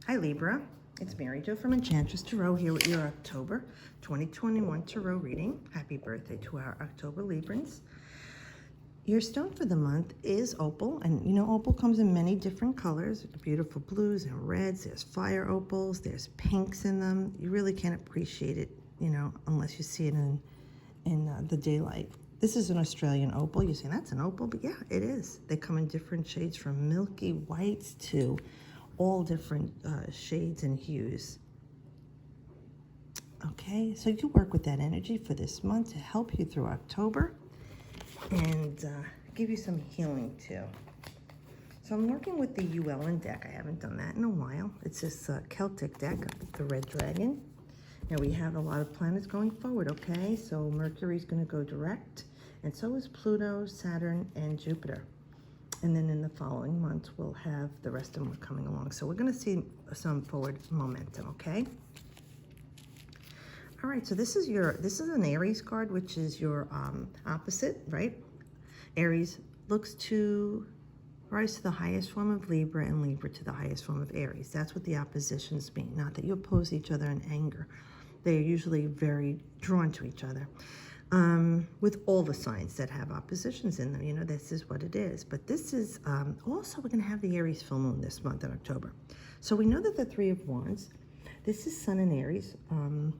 Hi Libra, it's Mary Jo from Enchantress Tarot here with your October 2021 Tarot reading. Happy birthday to our October Librans. Your stone for the month is opal, and you know opal comes in many different colors, beautiful blues and reds. There's fire opals, there's pinks in them. You really can't appreciate it, unless you see it in the daylight. This is an Australian opal. You say that's an opal, but yeah, it is. They come in different shades from milky whites to all different shades and hues. Okay, so you work with that energy for this month to help you through October and give you some healing too. So I'm working with the Dionne deck. I haven't done that in a while. It's this Celtic deck, the Red Dragon. Now we have a lot of planets going forward, okay? So Mercury's going to go direct, and so is Pluto, Saturn, and Jupiter. And then in the following months, we'll have the rest of them coming along. So we're going to see some forward momentum, okay? All right, so this is an Aries card, which is your opposite, right? Aries looks to rise to the highest form of Libra, and Libra to the highest form of Aries. That's what the oppositions mean. Not that you oppose each other in anger. They're usually very drawn to each other. With all the signs that have oppositions in them, this is what it is. But this is also, we're going to have the Aries full moon this month in October. So we know that the Three of Wands, this is Sun in Aries, and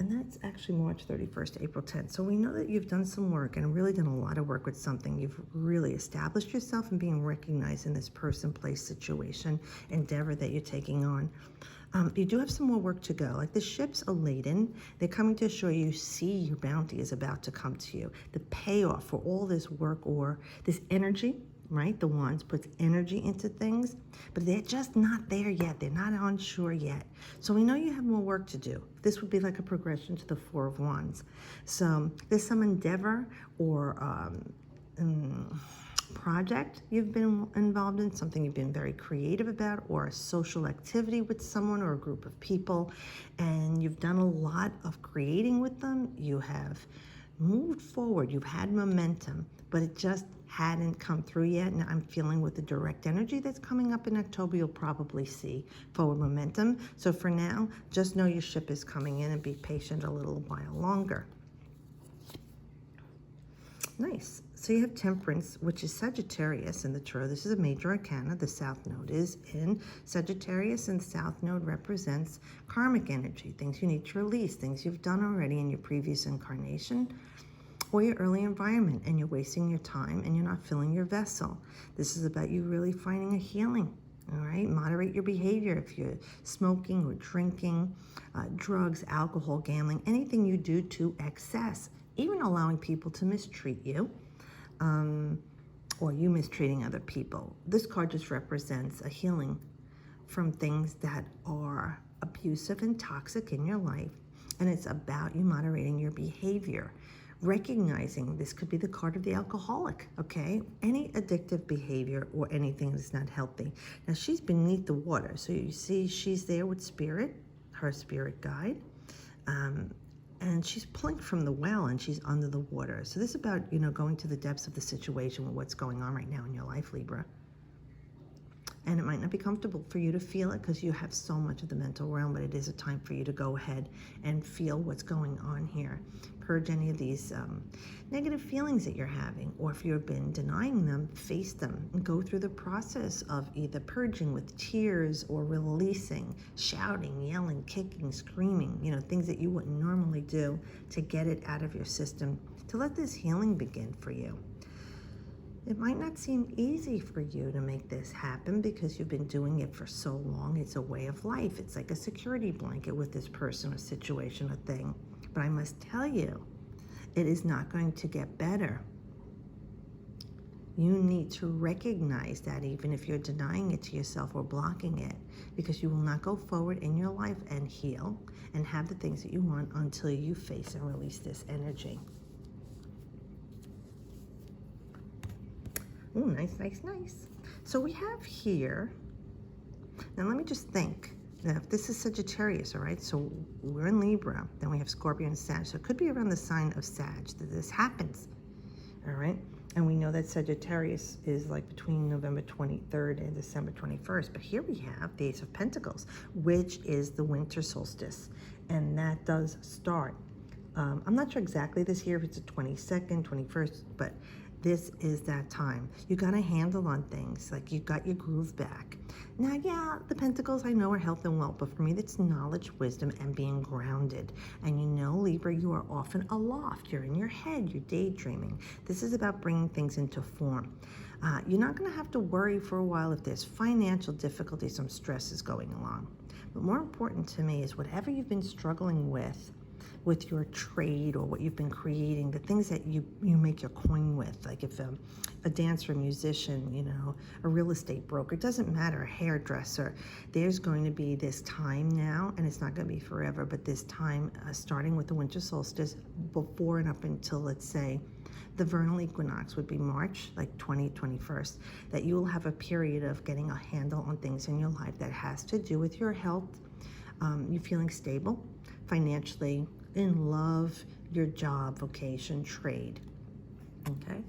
that's actually March 31st, April 10th. So we know that you've done some work and really done a lot of work with something. You've really established yourself and being recognized in this person, place, situation, endeavor that you're taking on. You do have some more work to go. Like the ships are laden. They're coming to assure you see your bounty is about to come to you. The payoff for all this work or this energy, right? The Wands puts energy into things, but they're just not there yet. They're not on shore yet. So we know you have more work to do. This would be like a progression to the Four of Wands. So there's some endeavor or project you've been involved in, something you've been very creative about, or a social activity with someone or a group of people, and you've done a lot of creating with them. You have moved forward, you've had momentum, but it just hadn't come through yet. And I'm feeling with the direct energy that's coming up in October, you'll probably see forward momentum. So for now, just know your ship is coming in and be patient a little while longer. Nice. So you have Temperance, which is Sagittarius in the Tarot. This is a major arcana. The South Node is in Sagittarius, and the South Node represents karmic energy, things you need to release, things you've done already in your previous incarnation or your early environment, and you're wasting your time and you're not filling your vessel. This is about you really finding a healing. All right, moderate your behavior if you're smoking or drinking, drugs, alcohol, gambling, anything you do to excess, even allowing people to mistreat you, or you mistreating other people. This card just represents a healing from things that are abusive and toxic in your life, and it's about you moderating your behavior. Recognizing this could be the card of the alcoholic, okay? Any addictive behavior or anything that's not healthy. Now, she's beneath the water, so you see she's there with spirit, her spirit guide, and she's pulling from the well and she's under the water. So this is about, going to the depths of the situation with what's going on right now in your life, Libra. And it might not be comfortable for you to feel it because you have so much of the mental realm, but it is a time for you to go ahead and feel what's going on here. Purge any of these negative feelings that you're having, or if you've been denying them, face them and go through the process of either purging with tears or releasing, shouting, yelling, kicking, screaming, things that you wouldn't normally do to get it out of your system, to let this healing begin for you. It might not seem easy for you to make this happen because you've been doing it for so long. It's a way of life. It's like a security blanket with this person or situation or thing. But I must tell you, it is not going to get better. You need to recognize that even if you're denying it to yourself or blocking it, because you will not go forward in your life and heal and have the things that you want until you face and release this energy. Oh, nice, nice, nice. So we have here, now let me just think. Now, if this is Sagittarius, all right, so we're in Libra, then we have Scorpio and Sag. So it could be around the sign of Sag that this happens, all right? And we know that Sagittarius is like between November 23rd and December 21st. But here we have the Ace of Pentacles, which is the winter solstice. And that does start. I'm not sure exactly this year if it's the 22nd, 21st, but this is that time. You got a handle on things, like you got your groove back. Now, yeah, the Pentacles I know are health and wealth, but for me, that's knowledge, wisdom, and being grounded. And you know, Libra, you are often aloft. You're in your head, you're daydreaming. This is about bringing things into form. You're not going to have to worry for a while if there's financial difficulty, some stress is going along. But more important to me is whatever you've been struggling with your trade or what you've been creating, the things that you make your coin with, like if a dancer, a musician, you know, a real estate broker, it doesn't matter, a hairdresser, there's going to be this time now, and it's not going to be forever, but this time starting with the winter solstice before and up until, let's say, the vernal equinox would be March, like 21st, that you will have a period of getting a handle on things in your life that has to do with your health, you feeling stable financially, in love, your job, vocation, trade. Okay?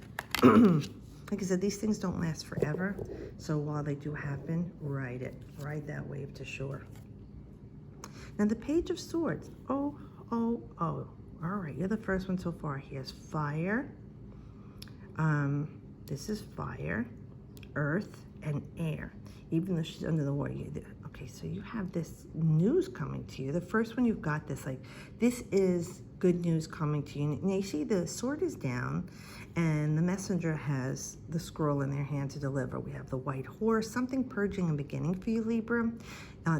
Like I said, these things don't last forever. So while they do happen, ride that wave to shore. Now the Page of Swords. Oh. All right, you're the first one so far. Here's fire. This is fire, earth, and air. Even though she's under the water, okay, so you have this news coming to you. The first one you've got this, like, this is good news coming to you. Now you see the sword is down and the messenger has the scroll in their hand to deliver. We have the white horse, something purging and beginning for you, Libra.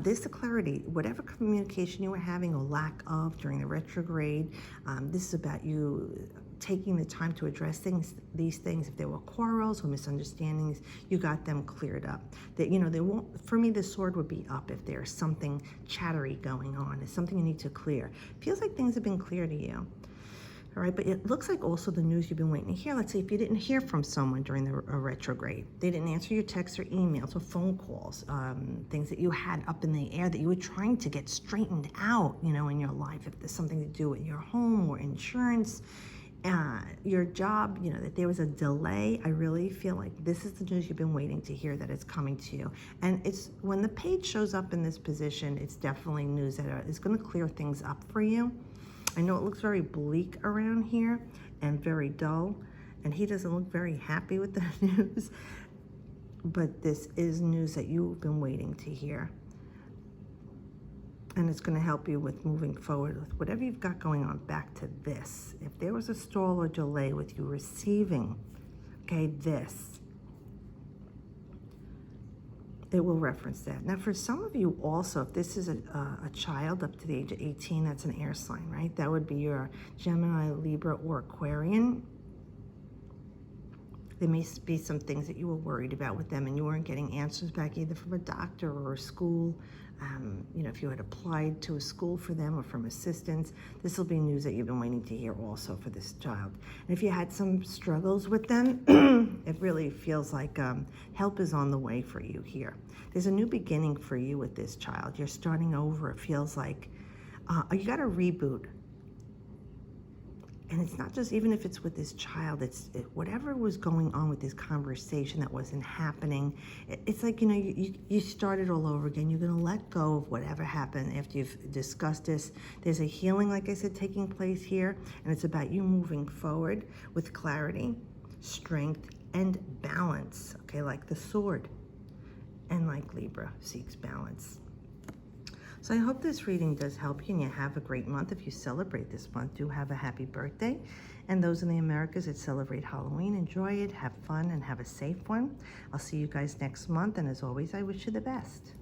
There's the clarity, whatever communication you were having or lack of during the retrograde, this is about you taking the time to address these things. If there were quarrels or misunderstandings, you got them cleared up. That, you know, they won't, for me, the sword would be up if there's something chattery going on. It's something you need to clear. Feels like things have been clear to you. All right, but it looks like also the news you've been waiting to hear. Let's say if you didn't hear from someone during the retrograde, they didn't answer your texts or emails or phone calls, things that you had up in the air that you were trying to get straightened out, you know, in your life. If there's something to do with your home or insurance, your job, you know, that there was a delay, I really feel like this is the news you've been waiting to hear, that it's coming to you. And it's when the page shows up in this position, it's definitely news that is going to clear things up for you. I know it looks very bleak around here and very dull, and he doesn't look very happy with the news, but this is news that you've been waiting to hear. And it's going to help you with moving forward with whatever you've got going on. Back to this. If there was a stall or delay with you receiving, okay, this, it will reference that. Now, for some of you also, if this is a child up to the age of 18, that's an air sign, right? That would be your Gemini, Libra, or Aquarian. There may be some things that you were worried about with them and you weren't getting answers back either from a doctor or a school. You know, if you had applied to a school for them or from assistance, this will be news that you've been waiting to hear also for this child. And if you had some struggles with them, it really feels like help is on the way for you here. There's a new beginning for you with this child. You're starting over. It feels like you got a reboot. And it's not just, even if it's with this child, whatever was going on with this conversation that wasn't happening. It's like, you know, you started all over again. You're going to let go of whatever happened after you've discussed this. There's a healing, like I said, taking place here. And it's about you moving forward with clarity, strength, and balance. Okay, like the sword. And like Libra seeks balance. So I hope this reading does help you and you have a great month. If you celebrate this month, do have a happy birthday. And those in the Americas that celebrate Halloween, enjoy it, have fun, and have a safe one. I'll see you guys next month. And as always, I wish you the best.